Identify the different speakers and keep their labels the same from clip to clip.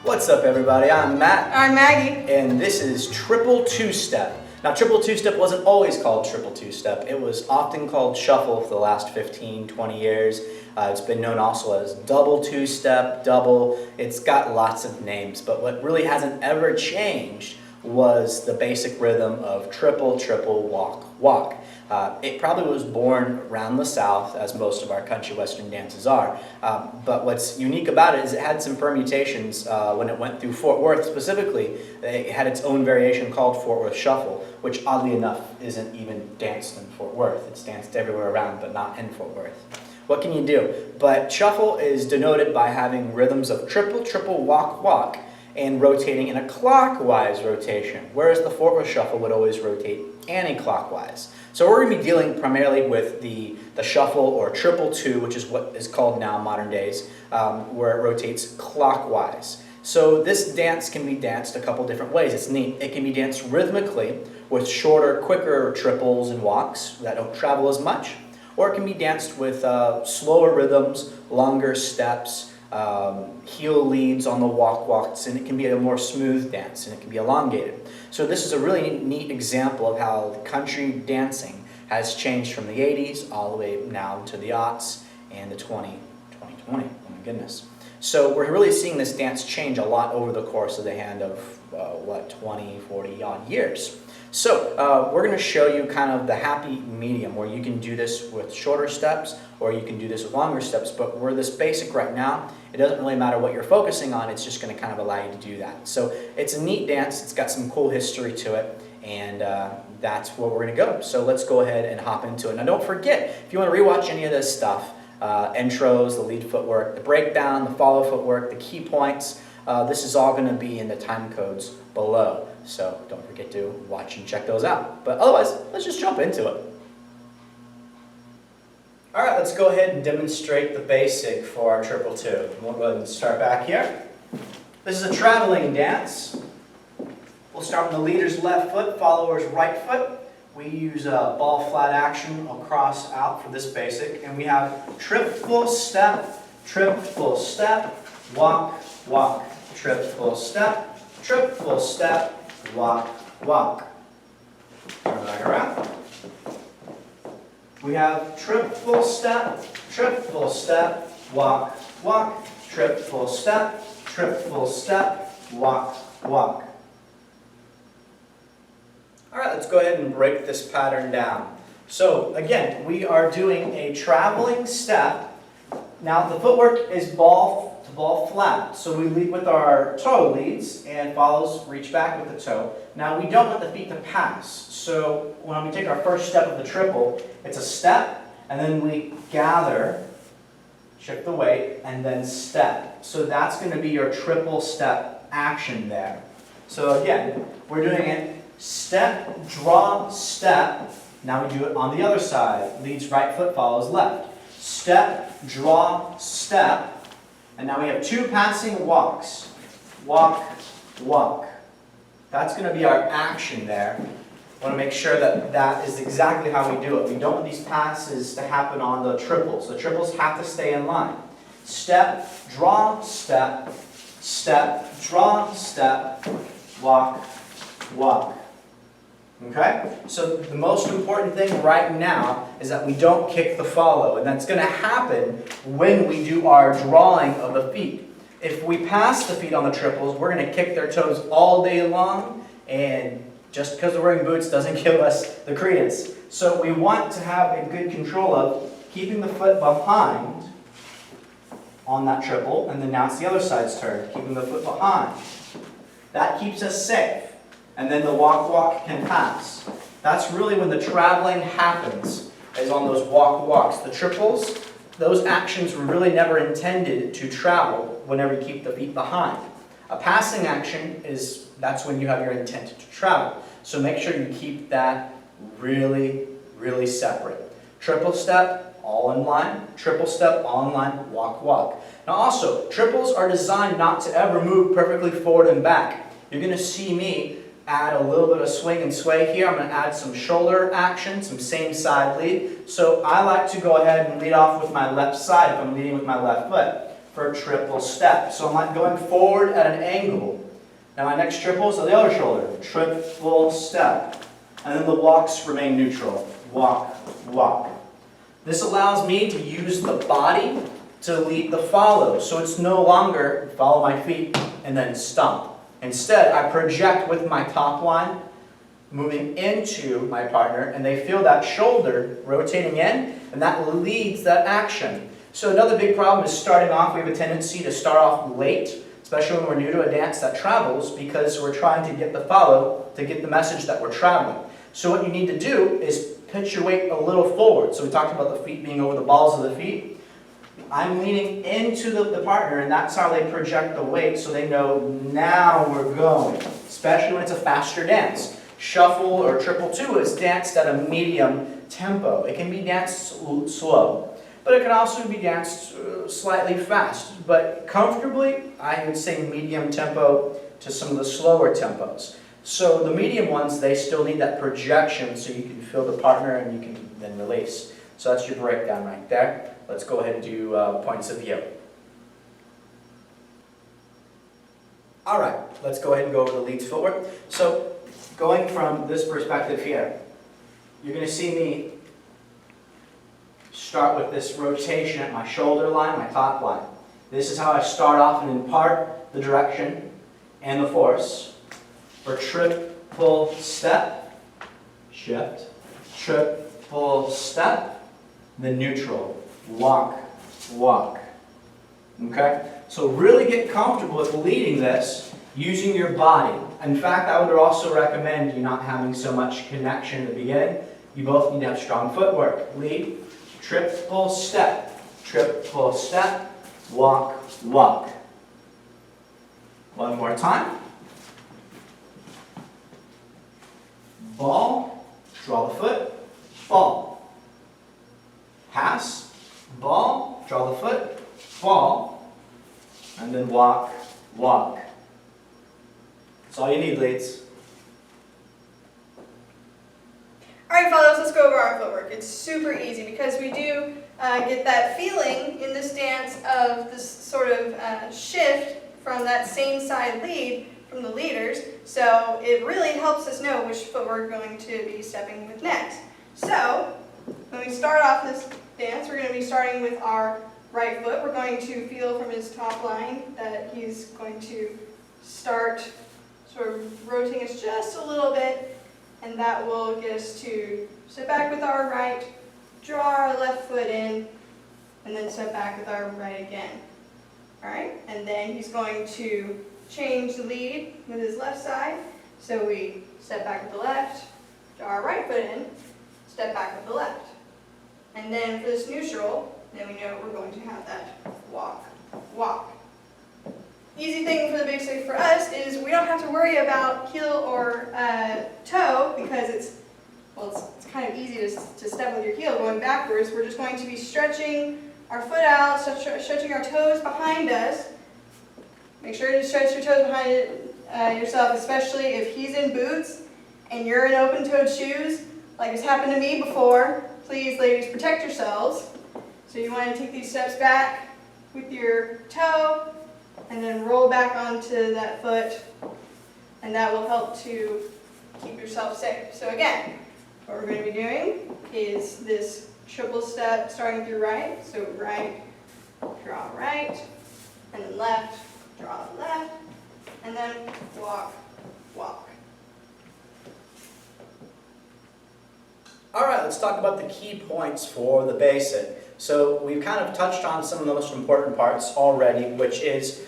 Speaker 1: What's up, everybody? I'm Matt.
Speaker 2: I'm Maggie.
Speaker 1: And this is Triple Two-Step. Now, Triple Two-Step wasn't always called Triple Two-Step. It was often called Shuffle for the last 15, 20 years. It's been known also as Double Two-Step, Double. It's got lots of names, but what really hasn't ever changed was the basic rhythm of triple, triple, walk, walk. It probably was born around the South, as most of our country western dances are. But what's unique about it is it had some permutations when it went through Fort Worth specifically. It had its own variation called Fort Worth Shuffle, which oddly enough isn't even danced in Fort Worth. It's danced everywhere around, but not in Fort Worth. What can you do? But shuffle is denoted by having rhythms of triple, triple, walk, walk, and rotating in a clockwise rotation, whereas the Fort Worth Shuffle would always rotate anti-clockwise. So we're going to be dealing primarily with the shuffle or Triple-2, which is what is called now modern days, where it rotates clockwise. So this dance can be danced a couple different ways. It's neat. It can be danced rhythmically with shorter, quicker triples and walks that don't travel as much, or it can be danced with slower rhythms, longer steps, heel leads on the walks, and it can be a more smooth dance, and it can be elongated. So this is a really neat example of how country dancing has changed from the 80s all the way now to the aughts and the 2020. Oh my goodness. So we're really seeing this dance change a lot over the course of the hand of, 20, 40 odd years. So we're going to show you kind of the happy medium where you can do this with shorter steps or you can do this with longer steps, but we're this basic right now. It doesn't really matter what you're focusing on, it's just going to kind of allow you to do that. So it's a neat dance, it's got some cool history to it, and that's where we're going to go. So let's go ahead and hop into it. Now don't forget, if you want to rewatch any of this stuff, intros, the lead footwork, the breakdown, the follow footwork, the key points, this is all going to be in the time codes below. So don't forget to watch and check those out. But otherwise, let's just jump into it. All right, let's go ahead and demonstrate the basic for our Triple-2. We'll go ahead and start back here. This is a traveling dance. We'll start with the leader's left foot, follower's right foot. We use a ball flat action across out for this basic. And we have triple step, walk, walk. Triple step, walk, walk. Turn back around. We have triple step, walk, walk. Triple step, walk, walk. All right, let's go ahead and break this pattern down. So again, we are doing a traveling step. Now the footwork is ball to ball flat. So we lead with our toe leads and follows, reach back with the toe. Now we don't want the feet to pass. So when we take our first step of the triple, it's a step and then we gather, shift the weight, and then step. So that's going to be your triple step action there. So again, we're doing it step, draw, step. Now we do it on the other side. Leads right foot, follows left. Step, draw, step. And now we have two passing walks. Walk, walk. That's going to be our action there. I want to make sure that that is exactly how we do it. We don't want these passes to happen on the triples. The triples have to stay in line. Step, draw, step, step, draw, step, walk, walk. Okay? So the most important thing right now is that we don't kick the follow. And that's going to happen when we do our drawing of the feet. If we pass the feet on the triples, we're going to kick their toes all day long. And just because we're wearing boots doesn't give us the credence. So we want to have a good control of keeping the foot behind on that triple. And then now it's the other side's turn, keeping the foot behind. That keeps us safe. And then the walk, walk can pass. That's really when the traveling happens, is on those walk, walks. The triples, those actions were really never intended to travel whenever you keep the feet behind. A passing action that's when you have your intent to travel. So make sure you keep that really, really separate. Triple step, all in line. Triple step, all in line, walk, walk. Now also, triples are designed not to ever move perfectly forward and back. You're going to see me add a little bit of swing and sway here. I'm going to add some shoulder action, some same side lead. So I like to go ahead and lead off with my left side if I'm leading with my left foot. for a triple step. So I'm like going forward at an angle. Now my next triple is on the other shoulder, triple step. And then the walks remain neutral. Walk, walk. This allows me to use the body to lead the follow. So it's no longer follow my feet and then stomp. Instead, I project with my top line, moving into my partner, and they feel that shoulder rotating in, and that leads that action. So another big problem is starting off. We have a tendency to start off late, especially when we're new to a dance that travels, because we're trying to get the follow, to get the message that we're traveling. So what you need to do is pitch your weight a little forward. So we talked about the feet being over the balls of the feet. I'm leaning into the partner, and that's how they project the weight, so they know now we're going, especially when it's a faster dance. Shuffle or triple-2 is danced at a medium tempo. It can be danced slow, but it can also be danced slightly fast. But comfortably, I would say medium tempo to some of the slower tempos. So the medium ones, they still need that projection so you can feel the partner and you can then release. So that's your breakdown right there. Let's go ahead and do points of view. All right, let's go ahead and go over the leads footwork. So going from this perspective here, you're going to see me start with this rotation at my shoulder line, my top line. This is how I start off and impart the direction and the force. For triple step, shift, triple step, then neutral, walk, walk. Okay? So really get comfortable with leading this using your body. In fact, I would also recommend you not having so much connection in the beginning. You both need to have strong footwork. Lead, triple step, walk, walk. One more time. Ball, draw the foot, ball. Pass, ball, draw the foot, ball, and then walk, walk. That's all you need, leads.
Speaker 2: Alright, fellows, let's go over our footwork. It's super easy because we do get that feeling in this dance of this sort of shift from that same side lead from the leaders. So it really helps us know which foot we're going to be stepping with next. So when we start off this dance, we're going to be starting with our right foot. We're going to feel from his top line that he's going to start sort of rotating us just a little bit, and that will get us to step back with our right, draw our left foot in, and then step back with our right again. Alright, and then he's going to change the lead with his left side. So we step back with the left, draw our right foot in, step back with the left. And then for this neutral, then we know we're going to have that walk, walk. Easy thing for the big stick for us is we don't have to worry about heel or toe because it's kind of easy to step with your heel going backwards. We're just going to be stretching our foot out, stretching our toes behind us. Make sure to stretch your toes behind yourself, especially if he's in boots and you're in open-toed shoes, like it's happened to me before. Please, ladies, protect yourselves. So you want to take these steps back with your toe and then roll back onto that foot, and that will help to keep yourself safe. So again, what we're going to be doing is this triple step starting with your right. So right, draw right, and then left, draw left, and then walk, walk.
Speaker 1: All right, let's talk about the key points for the basic. So we've kind of touched on some of the most important parts already, which is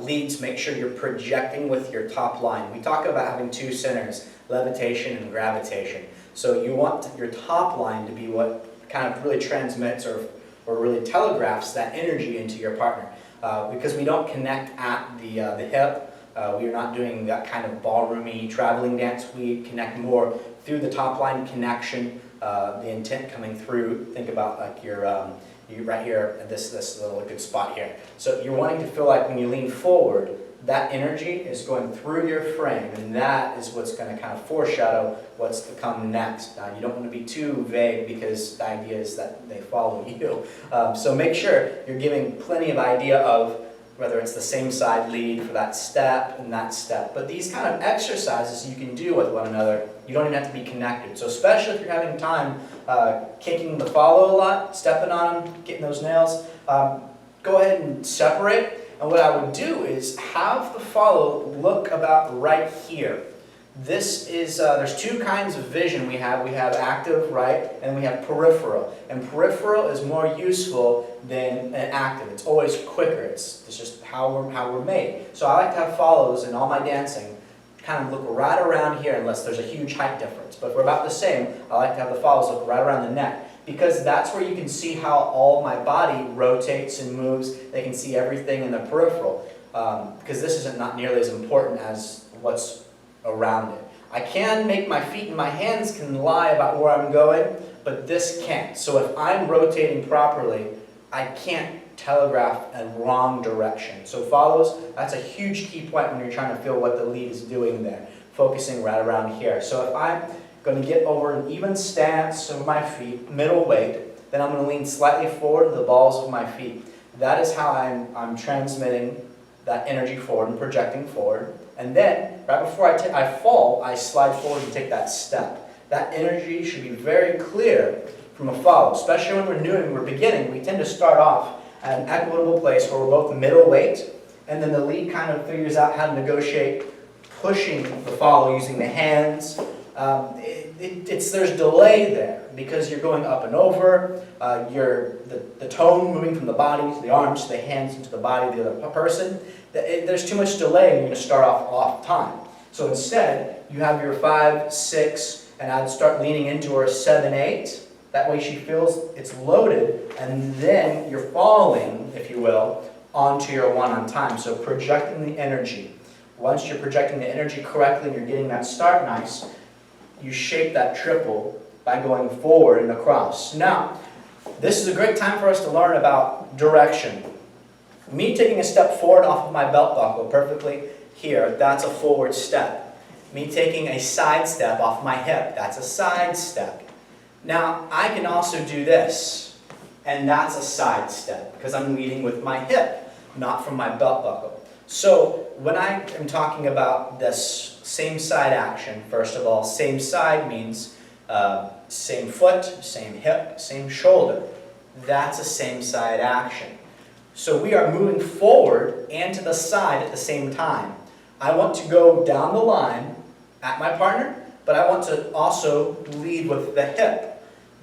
Speaker 1: leads. Make sure you're projecting with your top line. We talk about having two centers, levitation and gravitation. So you want your top line to be what kind of really transmits or really telegraphs that energy into your partner. Because we don't connect at the hip, we are not doing that kind of ballroomy traveling dance. We connect more through the top line connection, the intent coming through. Think about like you right here at this little good spot here. So you're wanting to feel like when you lean forward that energy is going through your frame, and that is what's going to kind of foreshadow what's to come next. Now, you don't want to be too vague because the idea is that they follow you. So make sure you're giving plenty of idea of whether it's the same side lead for that step and that step. But these kind of exercises you can do with one another. You don't even have to be connected. So especially if you're having time kicking the follow a lot, stepping on them, getting those nails, go ahead and separate. And what I would do is have the follow look about right here. This is, there's two kinds of vision we have. We have active, right, and we have peripheral. And peripheral is more useful than active. It's always quicker. It's just how we're made. So I like to have follows in all my dancing, kind of look right around here unless there's a huge height difference. But if we're about the same, I like to have the follows look right around the neck, because that's where you can see how all my body rotates and moves. They can see everything in the peripheral, because this isn't not nearly as important as what's around it. I can make my feet and my hands can lie about where I'm going, but this can't. So if I'm rotating properly, I can't telegraph a wrong direction. So follows, that's a huge key point when you're trying to feel what the lead is doing there, focusing right around here. So if I'm going to get over an even stance of my feet, middle weight, then I'm going to lean slightly forward to the balls of my feet. That is how I'm transmitting that energy forward and projecting forward. And then, right before I fall, I slide forward and take that step. That energy should be very clear from a follow, especially when we're new and we're beginning. We tend to start off at an equitable place where we're both middle weight, and then the lead kind of figures out how to negotiate pushing the follow using the hands. There's delay there because you're going up and over, the tone moving from the body to the arms to the hands into the body of the other person. There's too much delay and you're going to start off time. So instead, you have your 5, 6, and I'd start leaning into her 7, 8. That way she feels it's loaded, and then you're falling, if you will, onto your 1 on time. So projecting the energy. Once you're projecting the energy correctly and you're getting that start nice, you shape that triple by going forward and across. Now, this is a great time for us to learn about direction. Me taking a step forward off of my belt buckle perfectly here, that's a forward step. Me taking a side step off my hip, that's a side step. Now, I can also do this, and that's a side step because I'm leading with my hip, not from my belt buckle. So when I am talking about this same side action, first of all, same side means same foot, same hip, same shoulder. That's a same side action. So we are moving forward and to the side at the same time. I want to go down the line at my partner, but I want to also lead with the hip.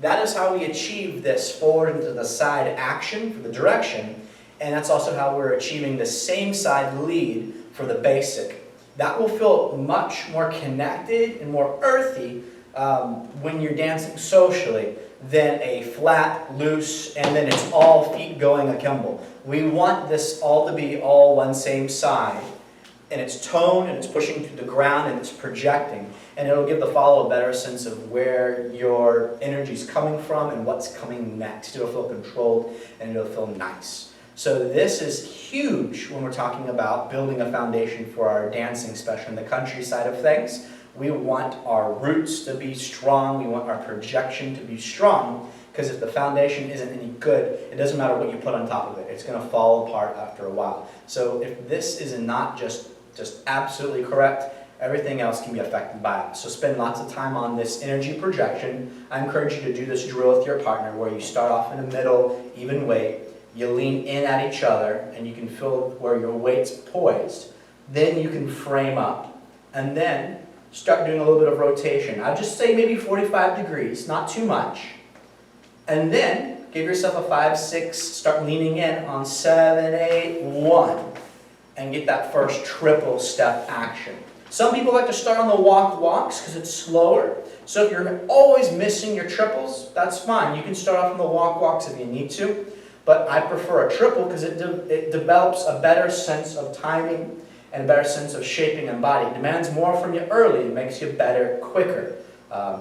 Speaker 1: That is how we achieve this forward and to the side action for the direction, and that's also how we're achieving the same side lead for the basic. That will feel much more connected and more earthy when you're dancing socially than a flat, loose, and then it's all feet going akimbo. We want this all to be all one same side, and it's toned, and it's pushing to the ground, and it's projecting, and it'll give the follow a better sense of where your energy is coming from and what's coming next. It'll feel controlled, and it'll feel nice. So this is huge when we're talking about building a foundation for our dancing, especially in the country side of things. We want our roots to be strong. We want our projection to be strong, because if the foundation isn't any good, it doesn't matter what you put on top of it. It's going to fall apart after a while. So if this is not just absolutely correct, everything else can be affected by it. So spend lots of time on this energy projection. I encourage you to do this drill with your partner where you start off in the middle, even weight. You lean in at each other, and you can feel where your weight's poised. Then you can frame up. And then start doing a little bit of rotation. I'd just say maybe 45 degrees, not too much. And then give yourself a 5, 6, start leaning in on 7, 8, 1. And get that first triple step action. Some people like to start on the walks because it's slower. So if you're always missing your triples, that's fine. You can start off on the walks if you need to. But I prefer a triple because it develops a better sense of timing and a better sense of shaping and body. It demands more from you early. It makes you better quicker.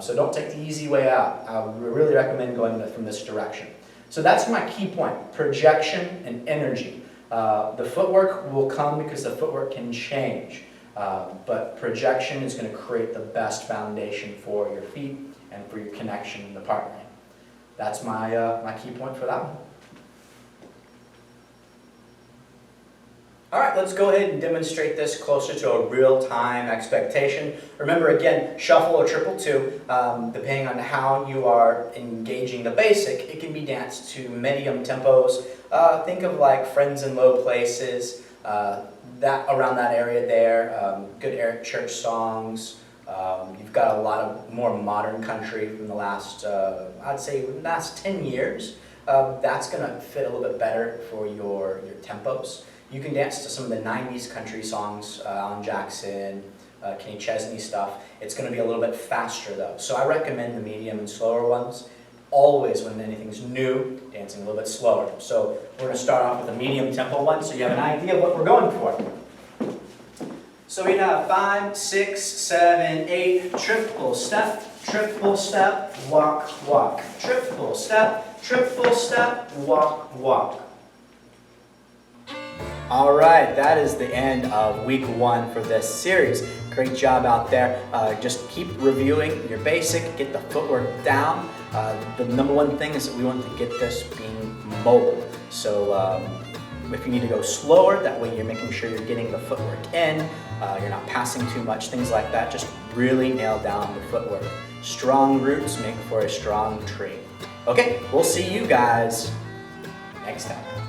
Speaker 1: So don't take the easy way out. I would really recommend going from this direction. So that's my key point, projection and energy. The footwork will come because the footwork can change, but projection is going to create the best foundation for your feet and for your connection in the partnering. That's my key point for that one. All right, let's go ahead and demonstrate this closer to a real-time expectation. Remember, again, shuffle or triple-2, depending on how you are engaging the basic, it can be danced to medium tempos. Think of like Friends in Low Places, that around that area there, good Eric Church songs. You've got a lot of more modern country from the last, I'd say, last 10 years. That's going to fit a little bit better for your tempos. You can dance to some of the 90s country songs, Alan Jackson, Kenny Chesney stuff. It's going to be a little bit faster though. So I recommend the medium and slower ones. Always when anything's new, dancing a little bit slower. So we're going to start off with a medium tempo one so you have an idea of what we're going for. So we have 5, 6, 7, 8, triple step, walk, walk. Triple step, walk, walk. All right, that is the end of week 1 for this series. Great job out there. Just keep reviewing your basic, get the footwork down. The number one thing is that we want to get this being mobile. So if you need to go slower, that way you're making sure you're getting the footwork in, you're not passing too much, things like that. Just really nail down the footwork. Strong roots make for a strong tree. Okay, we'll see you guys next time.